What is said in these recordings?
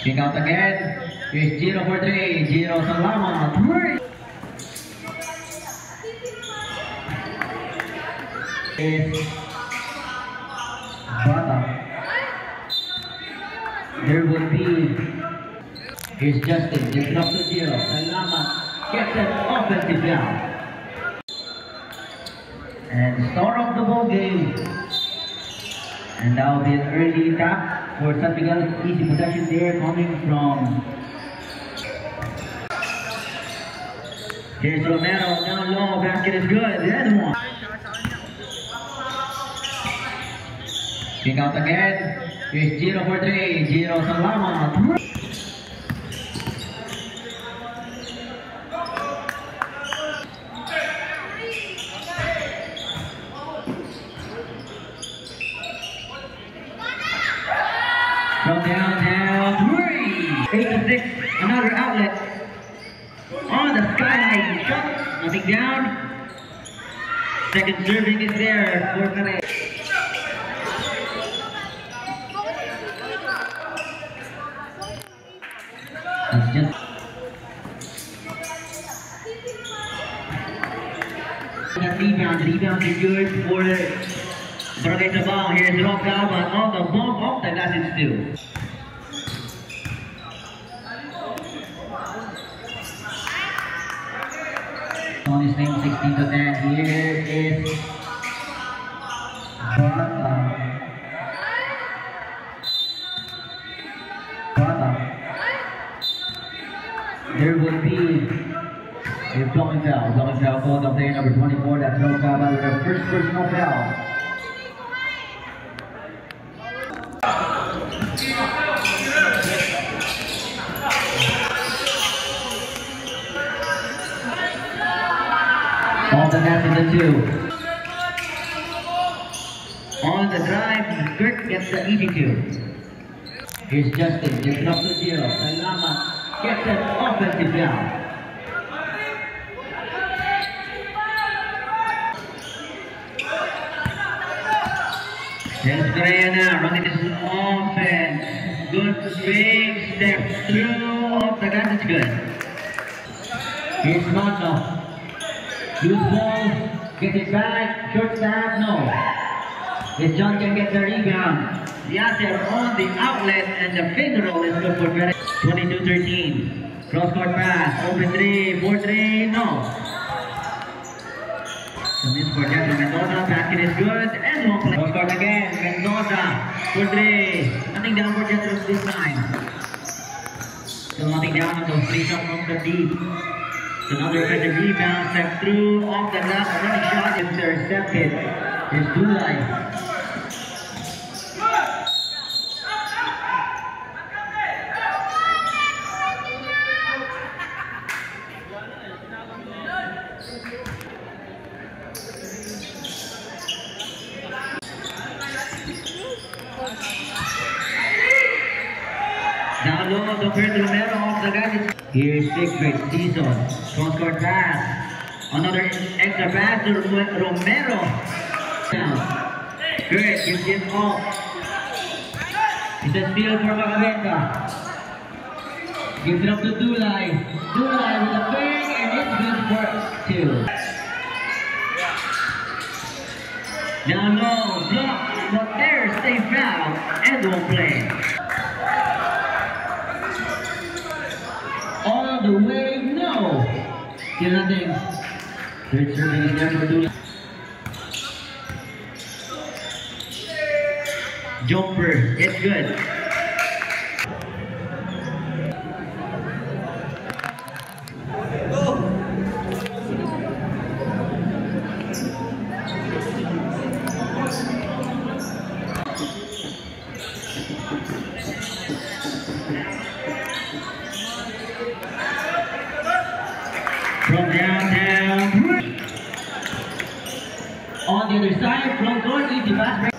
Kick out again. Here's Giro for three. Giro Salamat. Three. Is Bata. There would be. Here's Justin. Just drop to Giro. Salamat gets an offensive foul. And start off the ball game. And that will be an early tap for San Miguel. Easy possession there coming from. Here's Romero down low. Basket is good. There's one. Kick out again. Here's Giro for three. Giro Salamat. From downtown, three. 8 to 6, another outlet. On the skyline, shot, nothing down. Second serving is there for Perez. It's just that rebound is good for Barangay Sabang. Here's Roca, but on the bump off the glass it's two. On his name 16 to 10. Here is Bata. There will be a blocking foul. Blocking foul called on player number 24. That's Roca with their first personal foul. Off the net in the two. On the drive, Kirk gets the easy two. Here's Justin, just drop to Giro. Salamat gets an offensive foul. Here's Correa now, running this offense. Good big step through off the glass, it's good. Here's Monto. Loose ball, get it back, short stab, no. This John can get the rebound. Yasser on the outlet and the finger roll is good for Perez. 22-13. Cross court pass, open three, 4-3, no. So this for Jeffrey Mendoza, basket is good, and one play. Cross court again, Mendoza, 4-3. Nothing down for Jethro this time. Still nothing down on those three shots from the deep. Another offensive rebound, step through, off the glass, running shot, intercepted. Here's Dulay. Down low, the first Romero off the glass. Here's Sigfrid Season. Cross-court pass. Another extra pass to Romero. Down. Good, gives it off. It's a steal for Macabenta. Gives it up to Dulay. Dulay with a bang, and it's good for two. Down low, block, but there's a foul, and one play. All the way, no. Still nothing. Third serving is there for Dulay. Jumper, it's good. From downtown. On the other side, from court, easy pass break.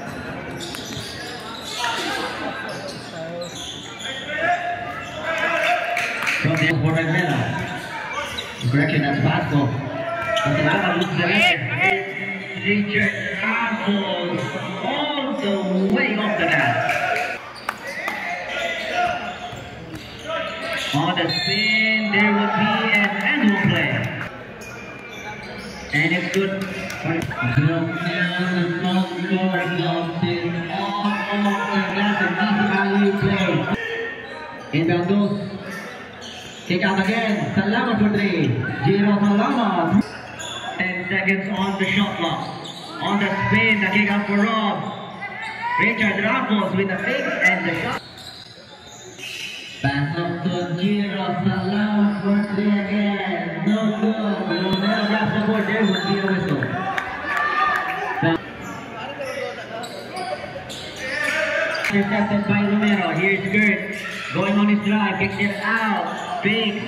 From the for Rivera. Correction, that's basketball. But the Lava looks there. Richard Apples all the way off the net. On the spin, there will be an end play. And it's good. Inbound goes. Kick out again. Salamat for 3. Jiro Salamat. 10 seconds on the shot clock. On the spin, the kick out for Rob. Richard Ramos with the fake and the shot. Pass up to Jiro Salamat for 3 again. No good. Romero grabs the board. There will be a whistle. Intercepted by Romero. Here's Kurt going on his drive, kicks it out. Big,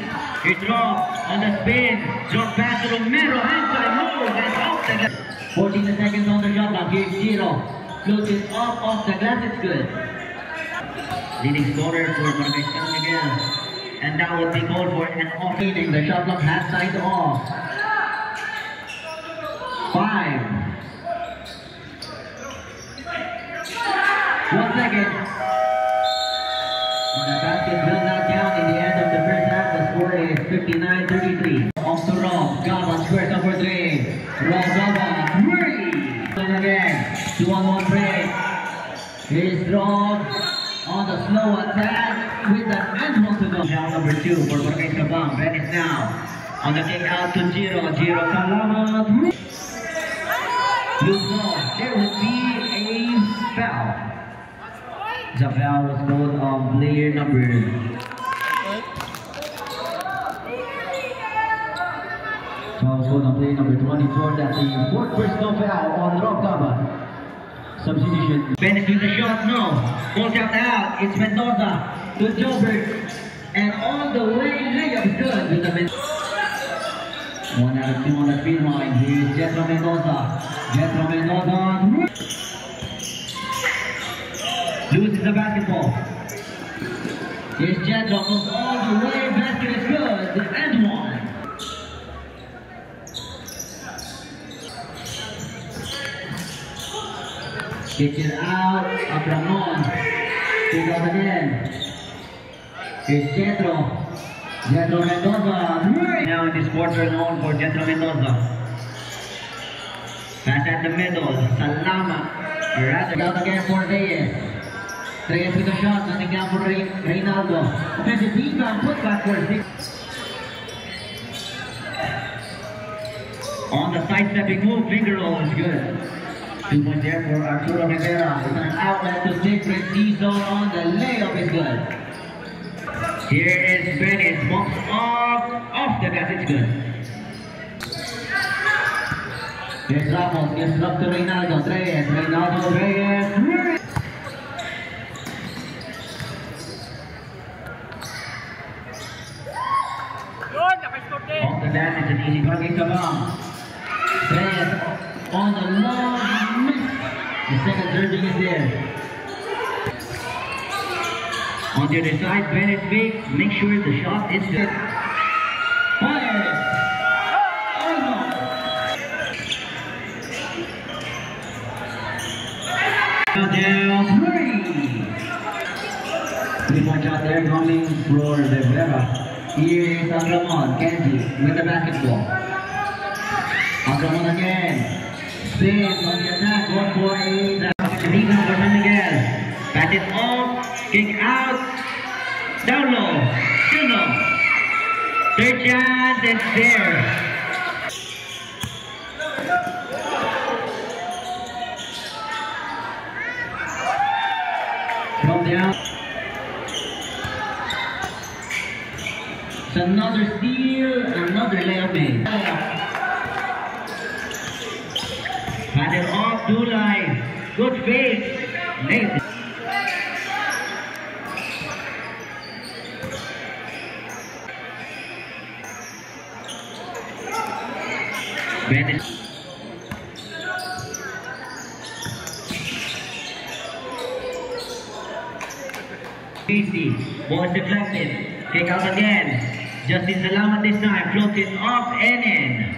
he drops on the spin. Drop pass to Romero. Handside move and off the glass. 14 seconds on the shot clock. Here's Giro. Floats it off the glass. It's good. Leading scorer for Barangay San Miguel. And that would be called for an off. The shot clock has side off. 5. 1 second. The basket will not count in the end of the first half. The score is 59-33. Off to Rob. Gaba squares up for 3. Rob Gaba. 3. And again. 2-on-1 break. Here's Rob on the slow attack with an animal to go. Now number 2 for Barangay Sabang. Venice now. On the kick out to Jiro. Jiro Salamat. Blue ball. There will be a foul. The foul was called on player number 2. Foul was called on player number 24. That's the 4th personal foul on Rob Gaba. Substitution. Venice with the shot, no. Ball tapped out. It's Mendoza to Gilbert. And all the way layup good with the Mendoza. 1 out of 2 on the field line. Here's Jethro Mendoza. Jethro Mendoza. Loses the basketball. Here's Jethro, goes all the way, basket is good, and 1. Kicks it out, up Ramon. Kick out again. Here's Jethro. Jethro Mendoza. Now in this quarter known for Jethro Mendoza. Pass at the middle, Salama. Kick out again for Reyes. Reyes with a shot, nothing down for Reynaldo. Offensive rebound, put back for 6. On the side-stepping move, finger roll is good. 2 points there for Arturo Rivera. It's an outlet to Sigrid D-zone on the layup is good. Here is Bennett, bumps off the glass, it's good. Here's Ramos, gives it up to Reynaldo. Reyes. Off the bat, it's an easy Barangay Sabang. Reyes on the long miss. The second surging is there. On the other side, Bennett fakes. Make sure the shot is good. Fire! Down 3. 3-point shot there coming for Rivera. Here is Agramon, Kenji with the basketball. Agramon again. Spins on the attack, 1 for 8. Rebound for San Miguel. Pass it off, kick out. Down low, still no. Third chance, it's there. From down. It's another steal, another layup made. Pass it off, Dulay. Good fake. Nailed it. Bennett. Casey, ball is deflected. Kick out again. Justin Salamat this time. Floats it off and in.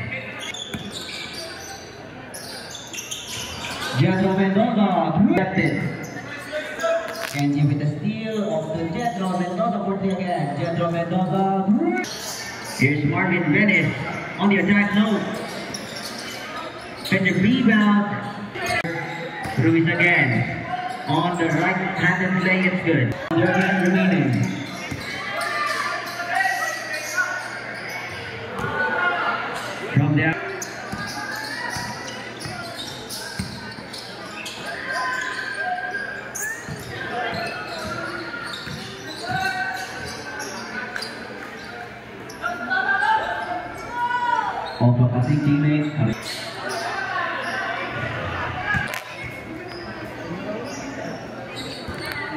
Jethro Mendoza deflected. Kenji with the steal of the Jethro Mendoza for the again. Jethro Mendoza. Here's Marvin Venice on the attack zone. And the rebound. Ruiz again. On the right-handed play, it's good. 30 remaining. From there. Also passing teammate.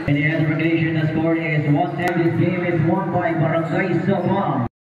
In the end regulation, the score is 1-10. This game is won by Barangay Sabang.